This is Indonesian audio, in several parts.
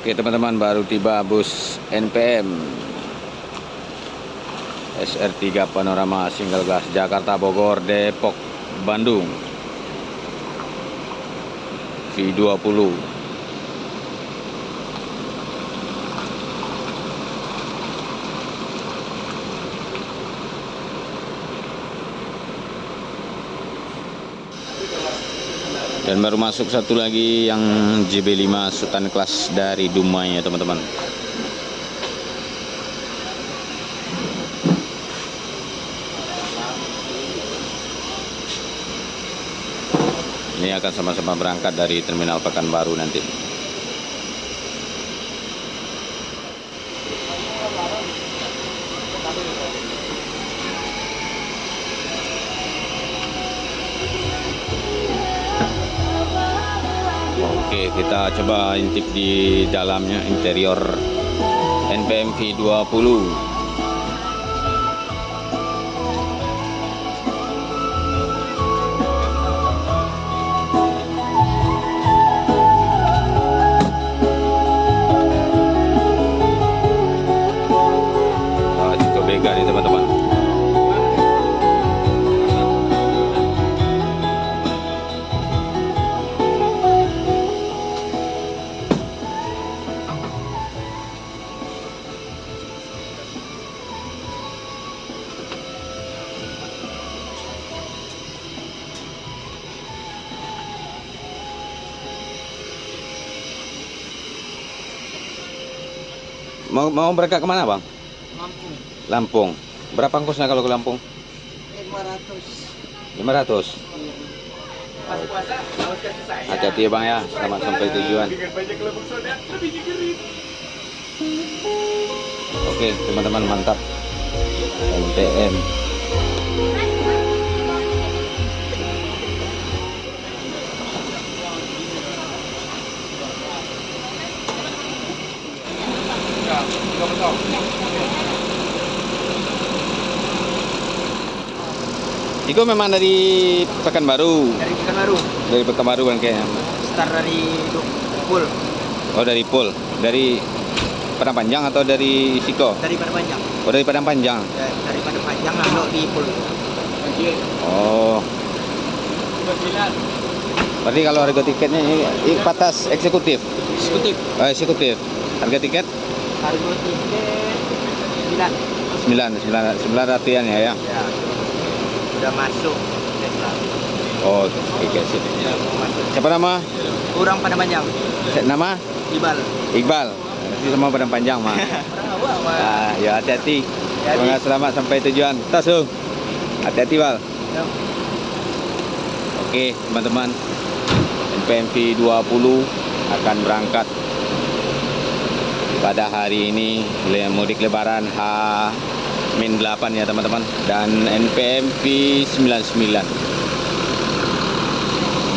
Oke teman-teman, baru tiba bus NPM SR3 Panorama Single Gas Jakarta Bogor Depok Bandung V20. Dan baru masuk satu lagi yang JB5 Sultan Class dari Dumai ya teman-teman. Ini akan sama-sama berangkat dari Terminal Pekanbaru nanti. Oke, kita coba intip di dalamnya, interior NPM V20. Cukup lega nih teman-teman. Mau berangkat kemana bang? Lampung. Lampung. Berapa ongkosnya kalau ke Lampung? 500. 500. Pas puasa harus kasih saya. Hati-hati ya bang ya, selamat sampai tujuan. Dengan banyak kelompok soda lebih digerit. Oke teman-teman, mantap. NPM. Itu memang dari Pekanbaru. Dari Pekanbaru. Dari Pekanbaru kan kayaknya. Start dari Pul. Oh dari Pul. Dari Padang Panjang atau dari Siko? Dari Padang Panjang. Oh dari Padang Panjang. Dari Padang Panjang lalu di Pul. Oh. Berarti kalau harga tiketnya ini batas eksekutif. Eksekutif. Eksekutif. Harga tiket Harga tiket 9 ratian ya. Ya. Udah masuk. Oh, tiket sini. Ya, mau masuk. Siapa nama? Orang Padang Panjang. Nama? Ibal. Iqbal. Itu sama Padang Panjang mah. Orang awak. Ya hati-hati. Semoga selamat sampai tujuan. Tasung. Hati-hati Bal. Ya. Oke teman-teman, NPM V20 akan berangkat pada hari ini mudik lebaran H-8 ya teman-teman. Dan NPM V99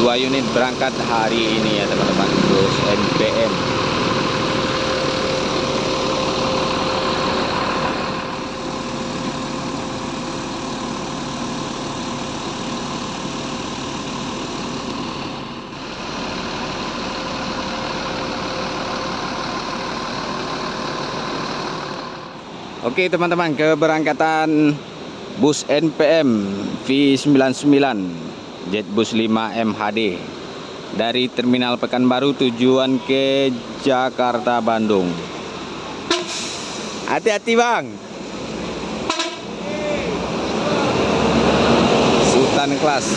2 unit berangkat hari ini ya teman-teman, bus NPM. Oke teman-teman, keberangkatan bus NPM V99 Jetbus 5 MHD dari Terminal Pekanbaru tujuan ke Jakarta Bandung. Hati-hati bang. Sultan Class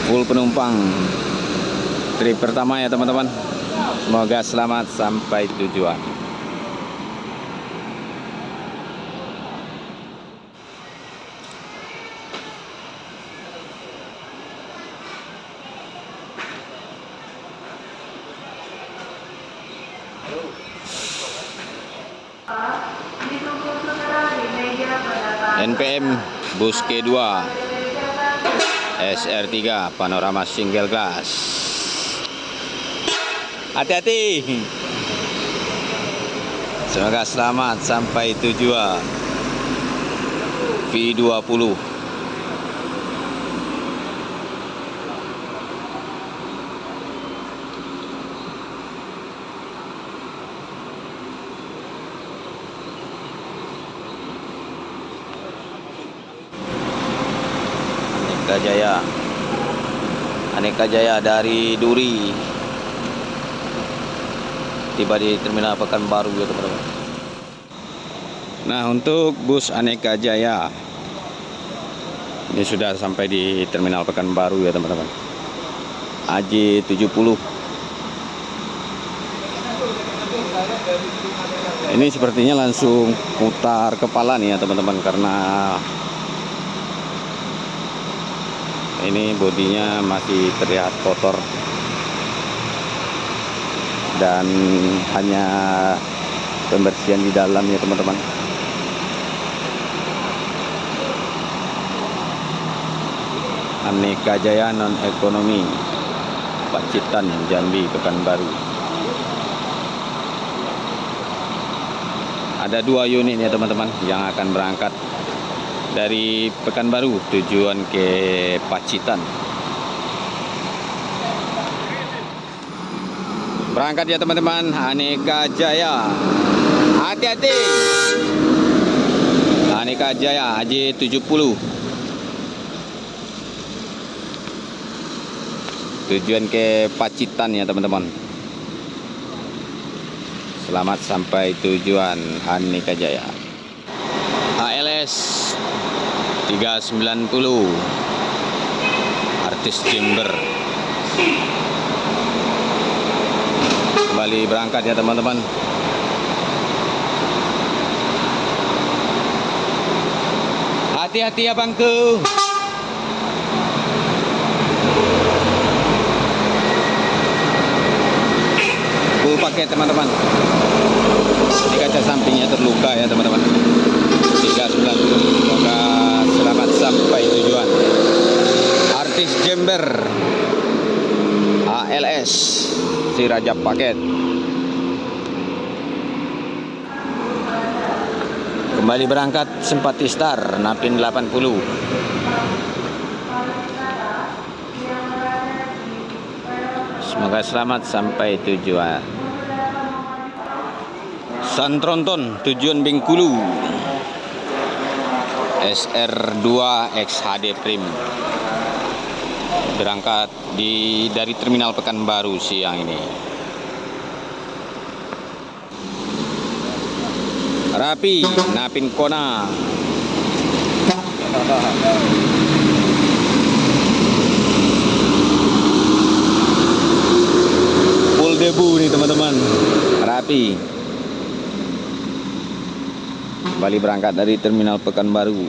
full penumpang trip pertama ya teman-teman. Semoga selamat sampai tujuan. NPM bus K2 SR3 Panorama Single Glass. Hati-hati. Semoga selamat sampai tujuan. V20. Jaya. Aneka Jaya dari Duri tiba di Terminal Pekanbaru ya teman-teman. Nah, untuk bus Aneka Jaya ini sudah sampai di Terminal Pekanbaru ya teman-teman. AJ70. Ini sepertinya langsung putar kepala nih ya teman-teman, karena ini bodinya masih terlihat kotor dan hanya pembersihan di dalam ya teman-teman. Aneka Jaya non ekonomi Pacitan Jambi Pekanbaru. Ada 2 unit ya teman-teman yang akan berangkat dari Pekanbaru tujuan ke Pacitan. Berangkat ya teman-teman, Aneka Jaya. Hati-hati. Aneka Jaya AJ70. Tujuan ke Pacitan ya teman-teman. Selamat sampai tujuan Aneka Jaya. HLS 390 Artis Jember kembali berangkat ya teman-teman. Hati-hati ya bangku. Full paket teman-teman. Ini kaca sampingnya terluka ya teman-teman. 390. Semoga selamat sampai tujuan. Artis Jember ALS si Raja Paket. Kembali berangkat Simpati Star Napin 80. Semoga selamat sampai tujuan. Santronton tujuan Bengkulu. SR2 XHD Prim berangkat dari Terminal Pekanbaru siang ini. Rapi Napin Kona. Full debu nih teman-teman. Rapi kembali berangkat dari Terminal Pekanbaru.